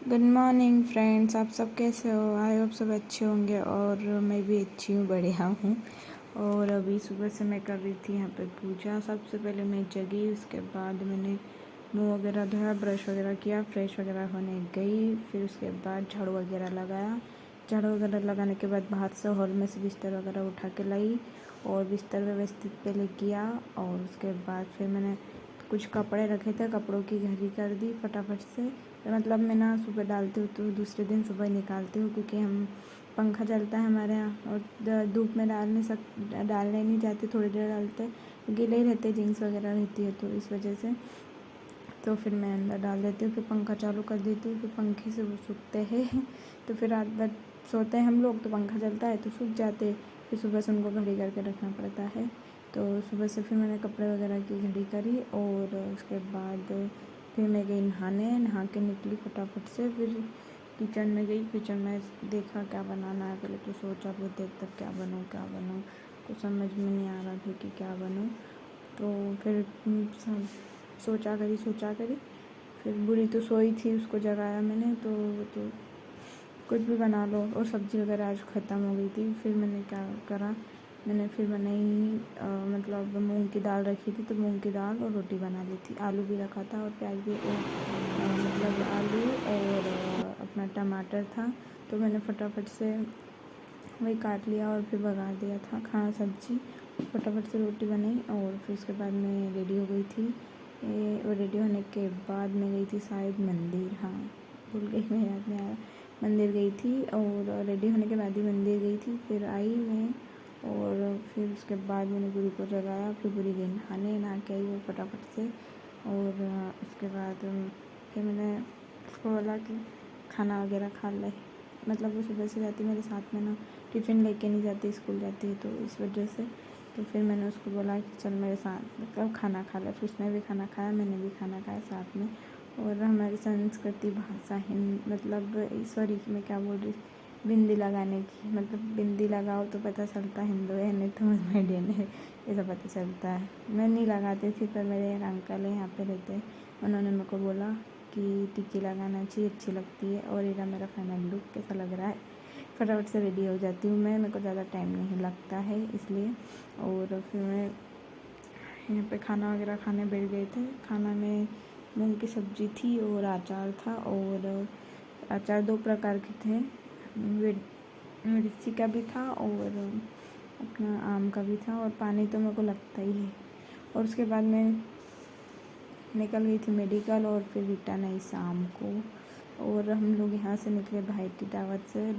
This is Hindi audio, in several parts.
गुड मॉर्निंग फ्रेंड्स, आप सब कैसे हो? आई होप सब अच्छे होंगे और मैं भी अच्छी हूँ, बढ़िया हूँ। और अभी सुबह से मैं कर रही थी यहाँ पे पूजा। सबसे पहले मैं जगी, उसके बाद मैंने मुंह वगैरह धोया, ब्रश वगैरह किया, फ्रेश वगैरह होने गई। फिर उसके बाद झाड़ू वगैरह लगाया। झाड़ू वगैरह लगाने के बाद बाहर से हॉल में से बिस्तर वगैरह उठा के लाई और बिस्तर व्यवस्थित पहले किया। और उसके बाद फिर मैंने कुछ कपड़े रखे थे, कपड़ों की घड़ी कर दी फटाफट से। मतलब मैं ना सुबह डालती हूँ तो दूसरे दिन सुबह निकालती हूँ, क्योंकि हम पंखा चलता है हमारे यहाँ और धूप में डालने नहीं जाते, थोड़ी देर डालते, गीले ही रहते, जीन्स वगैरह रहती है तो इस वजह से। तो फिर मैं अंदर डाल देती हूँ, फिर पंखा चालू कर देती हूँ, फिर पंखे से वो सूखते हैं। तो फिर रात भर सोते हैं हम लोग तो पंखा चलता है तो सूख जाते, फिर सुबह से उनको घड़ी करके रखना पड़ता है। तो सुबह से फिर मैंने कपड़े वगैरह की घड़ी करी और उसके बाद फिर मैं गई नहा के निकली फटाफट से। फिर किचन में गई, किचन में देखा क्या बनाना है। पहले तो सोचा बहुत देर तक क्या बनूँ, कुछ समझ में नहीं आ रहा था कि क्या बनूँ। तो फिर सोचा करी। फिर बुरी तो सोई थी, उसको जगाया मैंने, तो कुछ भी बना लो। और सब्ज़ी वगैरह आज ख़त्म हो गई थी। फिर मैंने क्या करा, मैंने फिर बनाई मतलब मूंग की दाल रखी थी तो मूंग की दाल और रोटी बना ली थी। आलू भी रखा था और प्याज भी, मतलब आलू और अपना टमाटर था तो मैंने फटाफट से वही काट लिया और फिर बघार दिया था खाना सब्ज़ी। फटाफट से रोटी बनाई और फिर उसके बाद मैं रेडी हो गई थी। और रेडी होने के बाद मैं गई थी शायद मंदिर, हाँ भूल गई, मैं याद नहीं आ रहा। मंदिर गई थी और रेडी होने के बाद ही मंदिर गई थी। फिर आई मैं और फिर उसके बाद मैंने बुरी को जगाया, फिर बुरी गई नहा के आई वो फटाफट से। और उसके बाद फिर मैंने उसको बोला कि खाना वगैरह खा ले। मतलब वो सुबह से जाती मेरे साथ में ना, टिफ़िन लेके नहीं जाती, स्कूल जाती है तो इस वजह से। तो फिर मैंने उसको बोला कि चल मेरे साथ, मतलब खाना खा ले। फिर उसने भी खाना खाया, मैंने भी खाना खाया साथ में। और हमारी संस्कृति भाषा मतलब सॉरी मैं क्या बोल रही, बिंदी लगाने की, मतलब बिंदी लगाओ तो पता चलता हिंदू है, नहीं तो इंडियन है, ऐसा पता चलता है। मैं नहीं लगाती थी पर मेरे एक अंकल है यहाँ पे रहते हैं, उन्होंने मेरे को बोला कि टिक्की लगाना चाहिए, अच्छी लगती है। और ये मेरा फाइनल लुक कैसा लग रहा है। फटाफट से रेडी हो जाती हूँ मैं, मेरे को ज़्यादा टाइम नहीं लगता है इसलिए। और फिर मैं यहाँ पे खाना वगैरह खाने बैठ गए थे। खाना में मूंग की सब्ज़ी थी और अचार था। और अचार 2 प्रकार के थे, मिर्ची का भी था और अपना आम का भी था। और पानी तो मेरे को लगता ही है। और उसके बाद मैं निकल गई थी मेडिकल और फिर रिटर्न आई शाम को। और हम लोग यहाँ से निकले भाई टी टावर से,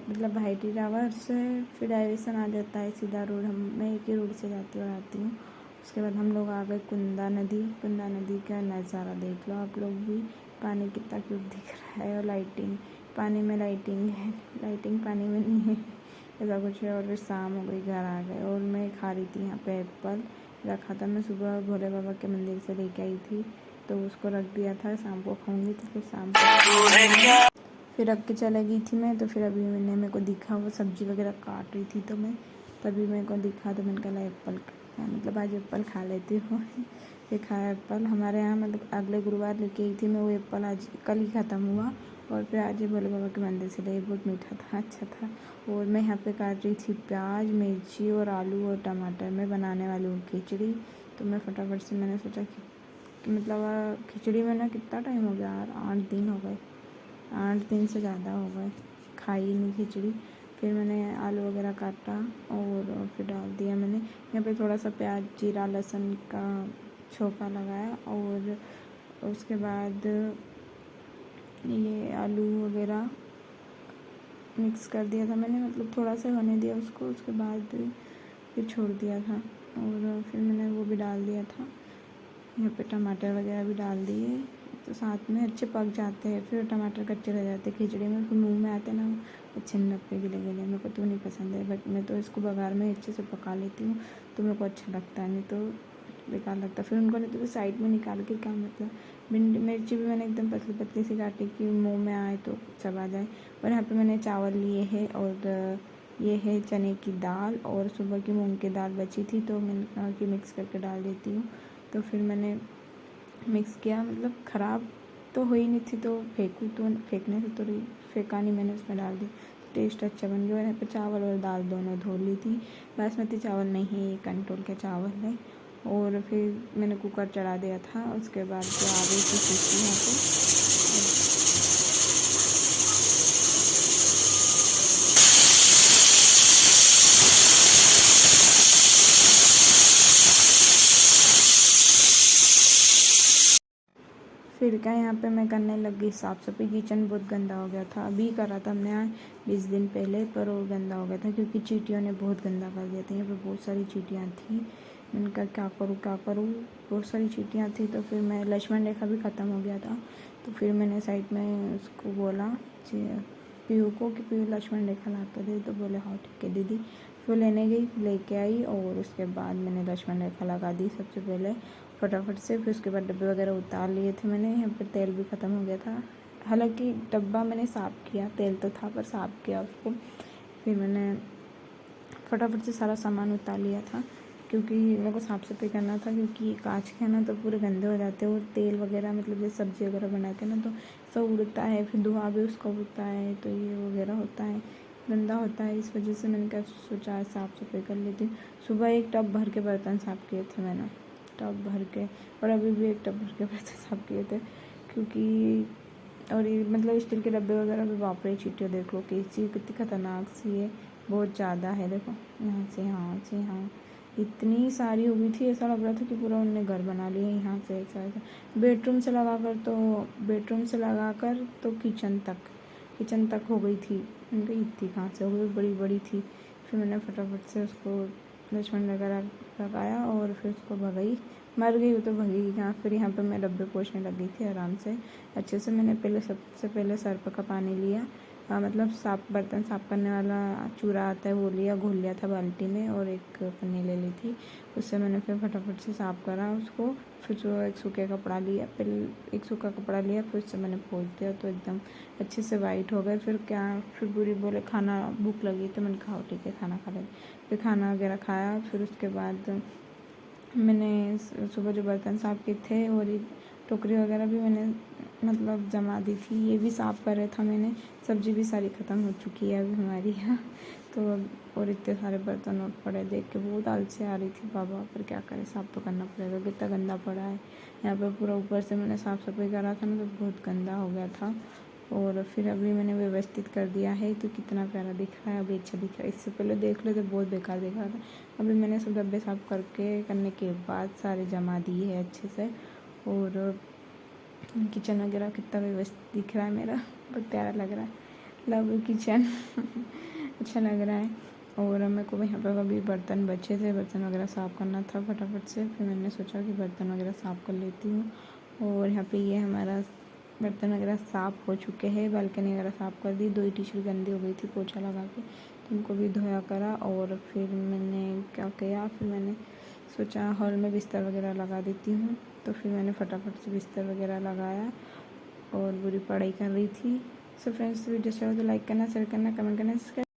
मतलब भाई टी टावर से फिर डाइवर्सन आ जाता है सीधा रोड। मैं एक ही रोड से जाती और आती हूँ। उसके बाद हम लोग आ गए कुंदा नदी का नज़ारा देख लो आप लोग भी। पानी कितना क्यूट दिख रहा है और लाइटिंग, पानी में लाइटिंग है, लाइटिंग पानी में नहीं है, ऐसा कुछ है। और फिर शाम हो गई, घर आ गए और मैं खा रही थी यहाँ पे एप्पल रखा था। मैं सुबह भोले बाबा के मंदिर से लेके आई थी तो उसको रख दिया था, शाम को खाऊंगी। तो फिर शाम को फिर रख के चले गई थी मैं। तो फिर अभी मेरे को दिखा, वो सब्ज़ी वगैरह काट रही थी तो मैं तभी मेरे को दिखा तो मैंने कहा एप्पल, मतलब आज एप्पल खा लेती हूँ। फिर खाया एप्पल। हमारे यहाँ मतलब अगले गुरुवार लेके आई थी मैं वो एप्पल, आज कल ही ख़त्म हुआ। और फिर आज ही भोले बाबा के मंदिर से लाई, बहुत मीठा था, अच्छा था। और मैं यहाँ पे काट रही थी प्याज, मिर्ची और आलू और टमाटर। मैं बनाने वाली हूँ खिचड़ी। तो मैं फटाफट से मैंने सोचा कि मतलब खिचड़ी में ना कितना टाइम हो गया यार, 8 दिन हो गए, 8 दिन से ज़्यादा हो गए खाई नहीं खिचड़ी। फिर मैंने आलू वगैरह काटा और फिर डाल दिया मैंने। यहाँ पे थोड़ा सा प्याज, जीरा, लहसुन का छोंका लगाया और उसके बाद ये आलू वगैरह मिक्स कर दिया था मैंने, मतलब थोड़ा सा होने दिया उसको। उसके बाद फिर छोड़ दिया था और फिर मैंने वो भी डाल दिया था। यहाँ पे टमाटर वगैरह भी डाल दिए तो साथ में अच्छे पक जाते हैं। फिर टमाटर कच्चे रह जाते हैं खिचड़ी में, फिर मुंह में आते ना अच्छे नहीं लगते, गिले गिले। मेरे को तो नहीं पसंद है, बट मैं तो इसको बघार में अच्छे से पका लेती हूँ तो मेरे को अच्छा लगता है, नहीं तो बेकार लगता है। फिर उनको नहीं तो साइड में निकाल के, क्या मतलब भिंडी मिर्ची भी मैंने एकदम पतली पतली सी काटी कि मुँह में आए तो चबा जाए। और यहाँ पे मैंने चावल लिए हैं और ये है चने की दाल और सुबह की मूंग की दाल बची थी तो मैंने कहा कि मिक्स करके डाल देती हूँ। तो फिर मैंने मिक्स किया, मतलब ख़राब तो हुई नहीं थी, तो फेंकूँ तो फेंकने से तो फेंका नहीं, मैंने उसमें डाल दी। टेस्ट अच्छा बन गया। मैंने पे चावल और दाल दोनों धो ली थी। बासमती चावल नहीं, कंट्रोल के चावल है। और फिर मैंने कुकर चढ़ा दिया था। उसके बाद जो आ गई थी सीटी यहाँ पे। फिर क्या यहाँ पे मैं करने लग गई साफ़ सफाई। किचन बहुत गंदा हो गया था। अभी करा था हमने यहाँ 20 दिन पहले, पर और गंदा हो गया था क्योंकि चींटियों ने बहुत गंदा कर दिया था। यहाँ पे बहुत सारी चींटियाँ थी। मैंने कहा क्या करूँ, बहुत सारी चींटियाँ थी। तो फिर मैं लक्ष्मण रेखा भी ख़त्म हो गया था, तो फिर मैंने साइड में उसको बोला पीहू को कि पीहू लक्ष्मण रेखा ला कर दे। तो बोले हाँ ठीक है दीदी। फिर लेने गई, लेके आई और उसके बाद मैंने लक्ष्मण रेखा लगा दी सबसे पहले फटाफट से। फिर उसके बाद डब्बे वगैरह उतार लिए थे मैंने। यहाँ पर तेल भी ख़त्म हो गया था। हालांकि डब्बा मैंने साफ़ किया, तेल तो था पर साफ़ किया उसको। फिर मैंने फटाफट से सारा सामान उतार लिया था क्योंकि मेरे को साफ़ सफाई करना था, क्योंकि कांच के ना तो पूरे गंदे हो जाते हैं। और तेल वगैरह मतलब जैसे सब्ज़ी वगैरह बनाते हैं ना, तो सब उड़ता है, फिर धुआं भी उसका उड़ता है, तो ये वगैरह होता है, गंदा होता है। इस वजह से मैंने क्या सोचा है साफ़ सफाई कर लेती हूँ। सुबह एक टब भर के बर्तन साफ़ किए थे मैंने, टब भर के। और अभी भी एक टब भर के बर्तन साफ़ किए थे क्योंकि और ये मतलब स्टील के डब्बे वगैरह भी बाप रे, चींटियाँ देख लो कैसी कितनी खतरनाक सी है, बहुत ज़्यादा है। देखो यहाँ से यहाँ इतनी सारी हो गई थी, ऐसा लग रहा था कि पूरा उन्होंने घर बना लिया। यहाँ से ऐसा बेडरूम से लगा कर तो किचन तक हो गई थी। उनकी इतनी कहाँ से हो गई, बड़ी बड़ी थी। फिर मैंने फटाफट से उसको लक्ष्मण वगैरह लगाया और फिर उसको भगाई। मर गई वो तो भगेगी कहाँ। फिर यहाँ पे मैं डब्बे पोंछने लग गई थी आराम से अच्छे से। मैंने सबसे पहले सर्फ का पानी लिया, मतलब बर्तन साफ़ करने वाला चूरा आता है वो लिया, घोल लिया था बाल्टी में, और एक पन्नी ले ली थी। उससे मैंने फिर फटाफट से साफ़ करा उसको। फिर जो एक सूखा कपड़ा लिया, फिर उससे मैंने पोंछ दिया तो एकदम अच्छे से वाइट हो गए। फिर बुरी बोले खाना भूख लगी, तो मैंने कहा ठीक है खाना खा लें। फिर खाना वगैरह खाया। फिर उसके बाद मैंने सुबह जो बर्तन साफ़ किए थे और ये टोकरी वगैरह भी मैंने मतलब जमा दी थी, ये भी साफ़ कर रहा था मैंने। सब्ज़ी भी सारी ख़त्म हो चुकी है अभी हमारी यहाँ तो। और इतने सारे बर्तन और पड़े, देख के बहुत आलसी आ रही थी बाबा, पर क्या करें, साफ़ तो करना पड़ेगा, कितना गंदा पड़ा है यहाँ पर पूरा। ऊपर से मैंने साफ़ सफाई करा था ना, तो बहुत गंदा हो गया था। और फिर अभी मैंने व्यवस्थित कर दिया है, तो कितना प्यारा दिख रहा है, अभी अच्छा दिख रहा है। इससे पहले देख लो तो बहुत बेकार दिख रहा था। अभी मैंने सब डब्बे साफ़ करने के बाद सारे जमा दिए है अच्छे से। और किचन वगैरह कितना व्यवस्थित दिख रहा है मेरा, बहुत प्यारा लग रहा है। लव किचन अच्छा लग रहा है। और मेरे को यहाँ पर अभी बर्तन बचे थे, बर्तन वगैरह साफ़ करना था फटाफट से। फिर मैंने सोचा कि बर्तन वगैरह साफ़ कर लेती हूँ। और यहाँ पे ये हमारा बर्तन वगैरह साफ़ हो चुके हैं। बालकनी वगैरह साफ़ कर दी, 2 ही टी-शर्ट गंदी हो गई थी पोछा लगा के, तो उनको भी धोया करा। और फिर मैंने क्या किया, फिर मैंने सोचा हॉल में बिस्तर वगैरह लगा देती हूँ। तो फिर मैंने फटाफट से बिस्तर वगैरह लगाया और बुरी पढ़ाई कर रही थी। सो फ्रेंड्स, वीडियो अच्छा हो तो लाइक करना, शेयर करना, कमेंट करना, सब्सक्राइब।